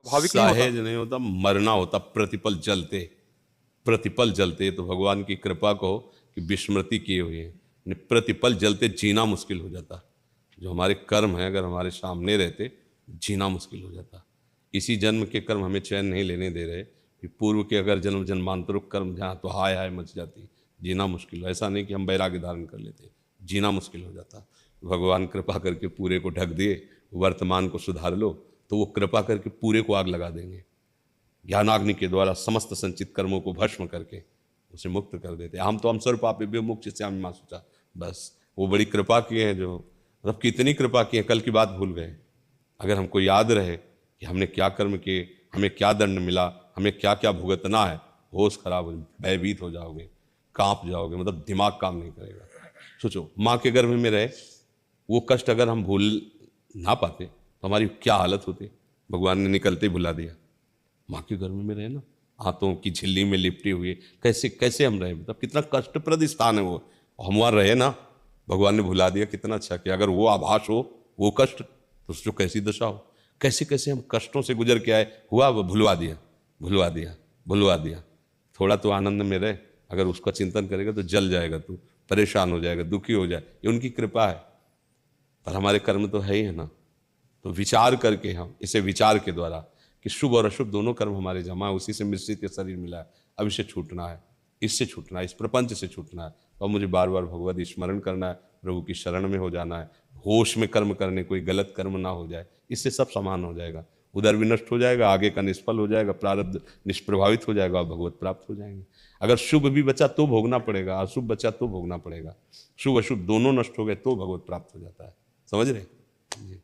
स्वाभाविक नहीं होता। सहज नहीं होता, मरना होता प्रतिपल जलते। प्रतिपल जलते तो भगवान की कृपा कहो कि विस्मृति किए हुए हैं, प्रतिपल जलते जीना मुश्किल हो जाता। जो हमारे कर्म हैं अगर हमारे सामने रहते, जीना मुश्किल हो जाता। इसी जन्म के कर्म हमें चैन नहीं लेने दे रहे कि पूर्व के अगर जन्म जन्मांतरिक कर्म जहाँ तो हाय हाय मच जाती, जीना मुश्किल हो। ऐसा नहीं कि हम वैराग्य धारण कर लेते, जीना मुश्किल हो जाता। भगवान कृपा करके पूरे को ढक दिए, वर्तमान को सुधार लो, तो वो कृपा करके पूरे को आग लगा देंगे। ज्ञानाग्नि के द्वारा समस्त संचित कर्मों को भस्म करके उसे मुक्त कर देते। हम सर्व पापी विमुक्त श्याम मां सोचा। बस वो बड़ी कृपा किए हैं, जो मतलब कितनी कृपा की है, कल की बात भूल गए। अगर हमको याद रहे कि हमने क्या कर्म किए, हमें क्या दंड मिला, हमें क्या क्या भुगतना है, होश खराब हो, भयभीत हो जाओगे, कांप जाओगे, मतलब दिमाग काम नहीं करेगा। सोचो माँ के गर्भ में रहे, वो कष्ट अगर हम भूल ना पाते तो हमारी क्या हालत होती। भगवान ने निकलते ही भुला दिया। माँ के गर्भ में रहे ना, हाथों की झिल्ली में लिपटे हुए, कैसे कैसे हम रहे, मतलब कितना कष्टप्रद स्थान है वो, हम वहाँ रहे ना, भगवान ने भुला दिया। कितना अच्छा कि अगर वो आभास हो, वो कष्ट, तो उसको कैसी दशा हो। कैसे कैसे हम कष्टों से गुजर के आए, हुआ वो भुलवा दिया, भुलवा दिया, भुलवा दिया। थोड़ा तो आनंद में रहे, अगर उसका चिंतन करेगा तो जल जाएगा, तू परेशान हो जाएगा, दुखी हो जाए। ये उनकी कृपा है, पर हमारे कर्म तो है ही है ना। तो विचार करके हम इसे विचार के द्वारा कि शुभ और अशुभ दोनों कर्म हमारे जमा है, उसी से मिश्रित ये शरीर मिला है, अब इसे छूटना है, इससे छूटना है, इस प्रपंच से छूटना है। तो मुझे बार बार भगवत स्मरण करना है, प्रभु की शरण में हो जाना है, होश में कर्म करने, कोई गलत कर्म ना हो जाए, इससे सब समान हो जाएगा। उधर भी नष्ट हो जाएगा, आगे का निष्फल हो जाएगा, प्रारब्ध निष्प्रभावित हो जाएगा और भगवत प्राप्त हो जाएंगे। अगर शुभ भी बचा तो भोगना पड़ेगा, अशुभ बचा तो भोगना पड़ेगा। शुभ अशुभ दोनों नष्ट हो गए तो भगवत प्राप्त हो जाता है। समझ रहे जी।